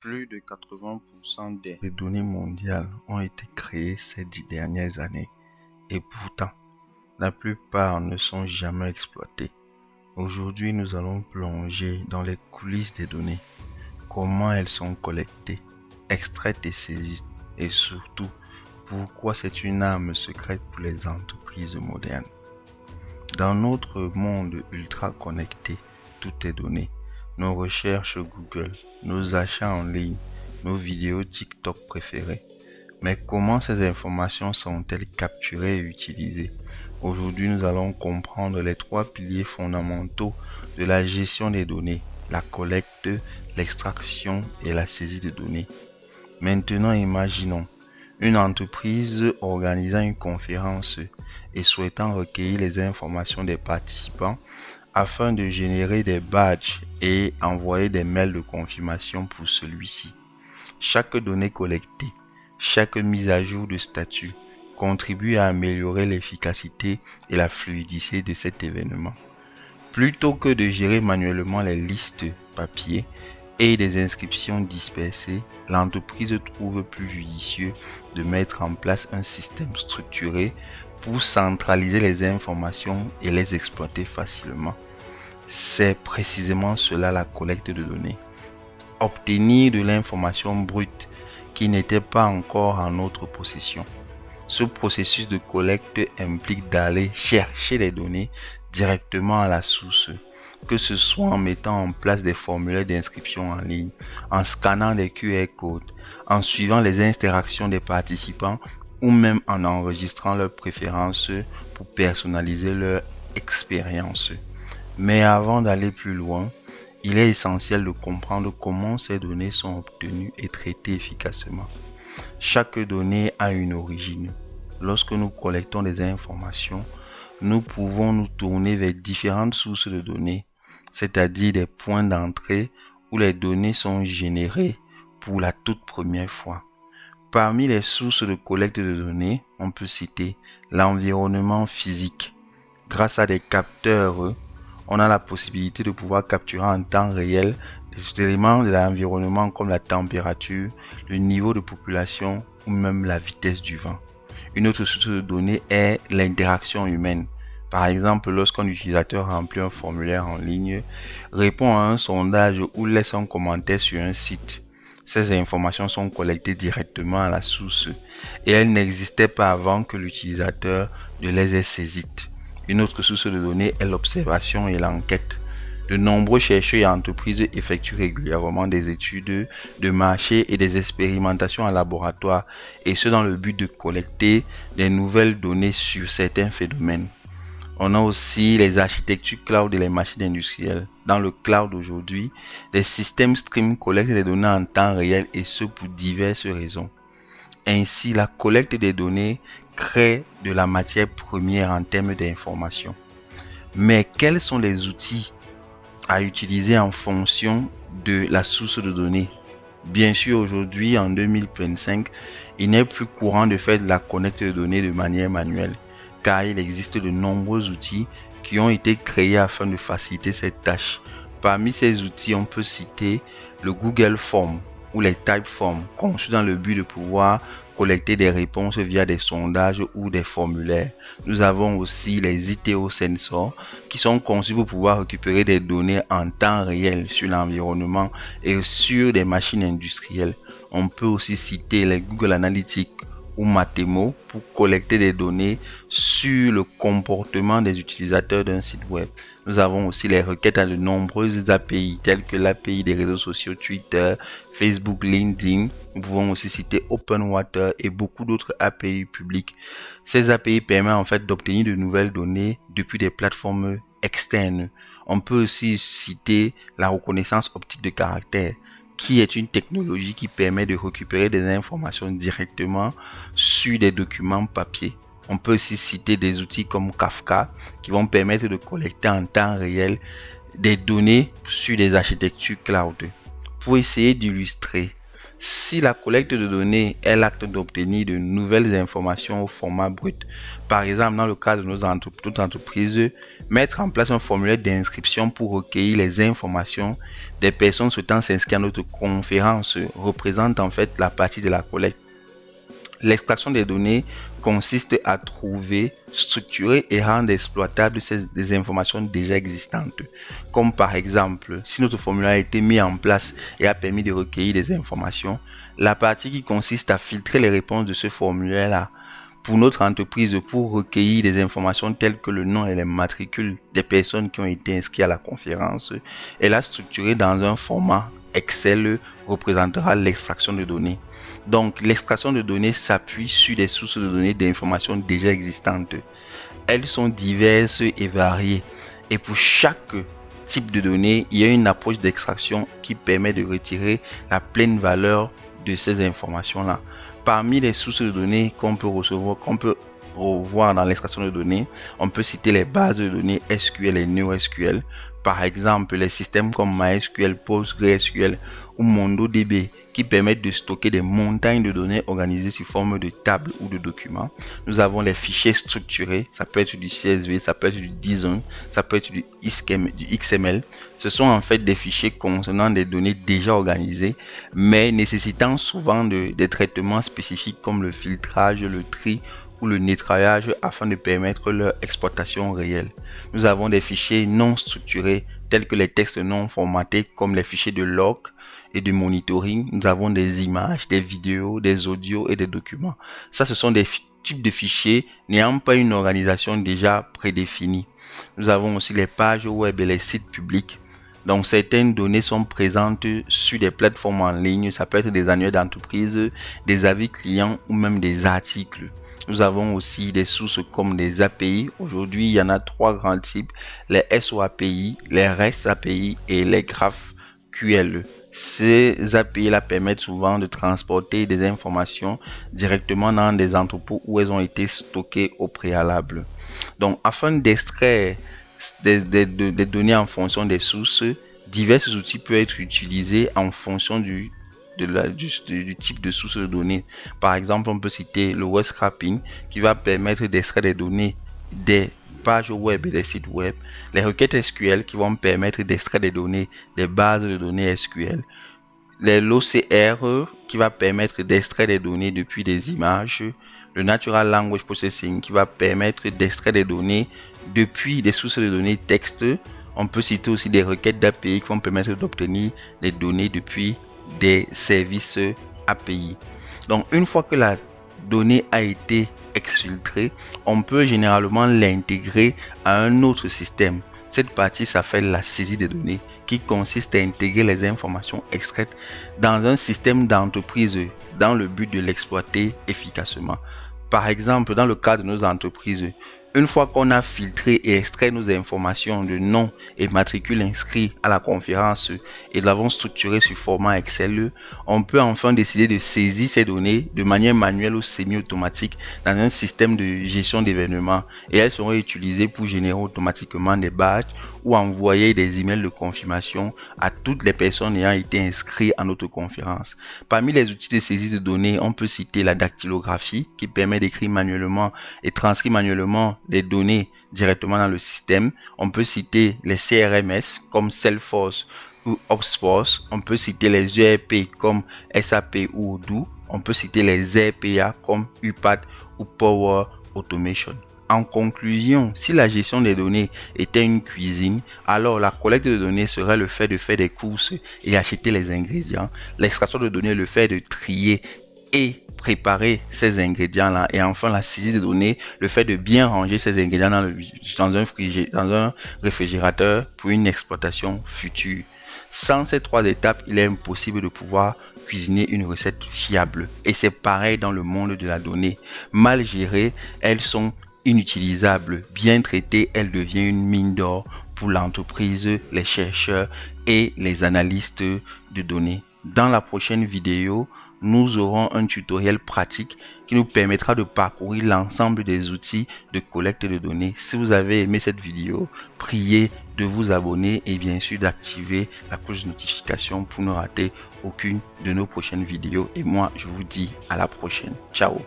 Plus de 80% des données mondiales ont été créées ces 10 dernières années et pourtant, la plupart ne sont jamais exploitées. Aujourd'hui, nous allons plonger dans les coulisses des données, comment elles sont collectées, extraites et saisies et surtout, pourquoi c'est une arme secrète pour les entreprises modernes. Dans notre monde ultra connecté, tout est donné. Nos recherches Google, nos achats en ligne, nos vidéos TikTok préférées. Mais comment ces informations sont-elles capturées et utilisées? Aujourd'hui, nous allons comprendre les 3 piliers fondamentaux de la gestion des données, la collecte, l'extraction et la saisie de données. Maintenant, imaginons une entreprise organisant une conférence et souhaitant recueillir les informations des participants afin de générer des badges et envoyer des mails de confirmation pour celui-ci. Chaque donnée collectée, chaque mise à jour de statut contribue à améliorer l'efficacité et la fluidité de cet événement. Plutôt que de gérer manuellement les listes papier et des inscriptions dispersées, l'entreprise trouve plus judicieux de mettre en place un système structuré pour centraliser les informations et les exploiter facilement. C'est précisément cela la collecte de données. Obtenir de l'information brute qui n'était pas encore en notre possession. Ce processus de collecte implique d'aller chercher les données directement à la source, que ce soit en mettant en place des formulaires d'inscription en ligne, en scannant des QR codes, en suivant les interactions des participants ou même en enregistrant leurs préférences pour personnaliser leur expérience. Mais avant d'aller plus loin, il est essentiel de comprendre comment ces données sont obtenues et traitées efficacement. Chaque donnée a une origine. Lorsque nous collectons des informations, nous pouvons nous tourner vers différentes sources de données, c'est-à-dire des points d'entrée où les données sont générées pour la toute première fois. Parmi les sources de collecte de données, on peut citer l'environnement physique. Grâce à des capteurs, on a la possibilité de pouvoir capturer en temps réel des éléments de l'environnement comme la température, le niveau de population ou même la vitesse du vent. Une autre source de données est l'interaction humaine. Par exemple, lorsqu'un utilisateur remplit un formulaire en ligne, répond à un sondage ou laisse un commentaire sur un site, ces informations sont collectées directement à la source et elles n'existaient pas avant que l'utilisateur ne les ait saisies. Une autre source de données est l'observation et l'enquête. De nombreux chercheurs et entreprises effectuent régulièrement des études de marché et des expérimentations en laboratoire, et ce dans le but de collecter des nouvelles données sur certains phénomènes. On a aussi les architectures cloud et les machines industrielles. Dans le cloud aujourd'hui, les systèmes stream collectent les données en temps réel et ce pour diverses raisons. Ainsi, la collecte des données crée de la matière première en termes d'information. Mais quels sont les outils à utiliser en fonction de la source de données? Bien sûr, aujourd'hui, en 2025, il n'est plus courant de faire de la collecte de données de manière manuelle, car il existe de nombreux outils qui ont été créés afin de faciliter cette tâche. Parmi ces outils, on peut citer le Google Form ou les Typeform, conçus dans le but de pouvoir collecter des réponses via des sondages ou des formulaires. Nous avons aussi les ITO Sensors qui sont conçus pour pouvoir récupérer des données en temps réel sur l'environnement et sur des machines industrielles. On peut aussi citer les Google Analytics ou Matemo pour collecter des données sur le comportement des utilisateurs d'un site web. Nous avons aussi les requêtes à de nombreuses API telles que l'API des réseaux sociaux Twitter, Facebook, LinkedIn. Nous pouvons aussi citer OpenWater et beaucoup d'autres API publiques. Ces API permettent en fait d'obtenir de nouvelles données depuis des plateformes externes. On peut aussi citer la reconnaissance optique de caractère, qui est une technologie qui permet de récupérer des informations directement sur des documents papier. On peut aussi citer des outils comme Kafka qui vont permettre de collecter en temps réel des données sur des architectures cloud. Pour essayer d'illustrer, si la collecte de données est l'acte d'obtenir de nouvelles informations au format brut, par exemple dans le cas de notre entreprise, Mettre en place un formulaire d'inscription pour recueillir les informations des personnes souhaitant s'inscrire à notre conférence représente en fait la partie de la collecte. L'extraction des données consiste à trouver, structurer et rendre exploitables des informations déjà existantes. Comme par exemple, si notre formulaire a été mis en place et a permis de recueillir des informations, la partie qui consiste à filtrer les réponses de ce formulaire-là pour notre entreprise pour recueillir des informations telles que le nom et les matricules des personnes qui ont été inscrites à la conférence, est là structurée dans un format Excel représentera l'extraction de données. Donc, l'extraction de données s'appuie sur des sources de données d'informations déjà existantes. Elles sont diverses et variées. Et pour chaque type de données, il y a une approche d'extraction qui permet de retirer la pleine valeur de ces informations-là. Parmi les sources de données qu'on peut revoir dans l'extraction de données, on peut citer les bases de données SQL et NoSQL. Par exemple, les systèmes comme MySQL, PostgreSQL ou MongoDB qui permettent de stocker des montagnes de données organisées sous forme de tables ou de documents. Nous avons les fichiers structurés, ça peut être du CSV, ça peut être du JSON, ça peut être du XML. Ce sont en fait des fichiers contenant des données déjà organisées, mais nécessitant souvent des traitements spécifiques comme le filtrage, le tri ou le nettoyage afin de permettre leur exploitation réelle. Nous avons des fichiers non structurés tels que les textes non formatés comme les fichiers de log et de monitoring. Nous avons des images, des vidéos, des audios et des documents. Ça, ce sont des types de fichiers n'ayant pas une organisation déjà prédéfinie. Nous avons aussi les pages web et les sites publics. Donc, certaines données sont présentes sur des plateformes en ligne. Ça peut être des annuaires d'entreprise, des avis clients ou même des articles. Nous avons aussi des sources comme des API. Aujourd'hui, il y en a 3 grands types, les SOAPI, les REST API et les GraphQL. Ces API-là permettent souvent de transporter des informations directement dans des entrepôts où elles ont été stockées au préalable. Donc, afin d'extraire des données en fonction des sources, divers outils peuvent être utilisés en fonction du type de source de données. Par exemple, on peut citer le web scraping qui va permettre d'extraire des données des pages web et des sites web, les requêtes SQL qui vont permettre d'extraire des données des bases de données SQL, l'OCR qui va permettre d'extraire des données depuis des images, le Natural Language Processing qui va permettre d'extraire des données depuis des sources de données texte. On peut citer aussi des requêtes d'API qui vont permettre d'obtenir des données depuis des services API. Donc, une fois que la donnée a été exfiltrée, on peut généralement l'intégrer à un autre système. Cette partie s'appelle la saisie des données, qui consiste à intégrer les informations extraites dans un système d'entreprise dans le but de l'exploiter efficacement. Par exemple, dans le cas de nos entreprises, une fois qu'on a filtré et extrait nos informations de nom et matricule inscrits à la conférence et l'avons structuré sur format Excel, on peut enfin décider de saisir ces données de manière manuelle ou semi-automatique dans un système de gestion d'événements et elles seront utilisées pour générer automatiquement des badges ou envoyer des emails de confirmation à toutes les personnes ayant été inscrites à notre conférence. Parmi les outils de saisie de données, on peut citer la dactylographie qui permet d'écrire manuellement et transcrire manuellement les données directement dans le système. On peut citer les CRMS comme Salesforce ou HubSpot. On peut citer les ERP comme SAP ou Odoo. On peut citer les RPA comme UiPath ou Power Automation. En conclusion, si la gestion des données était une cuisine, alors la collecte de données serait le fait de faire des courses et acheter les ingrédients. L'extraction de données, le fait de trier et préparer ces ingrédients-là. Et enfin, la saisie de données, le fait de bien ranger ces ingrédients dans un réfrigérateur pour une exploitation future. Sans ces 3 étapes, il est impossible de pouvoir cuisiner une recette fiable. Et c'est pareil dans le monde de la donnée. Mal gérées, elles sont inutilisables. Bien traitées, elles deviennent une mine d'or pour l'entreprise, les chercheurs et les analystes de données. Dans la prochaine vidéo, nous aurons un tutoriel pratique qui nous permettra de parcourir l'ensemble des outils de collecte de données. Si vous avez aimé cette vidéo, priez de vous abonner et bien sûr d'activer la cloche de notification pour ne rater aucune de nos prochaines vidéos. Et moi, je vous dis à la prochaine. Ciao!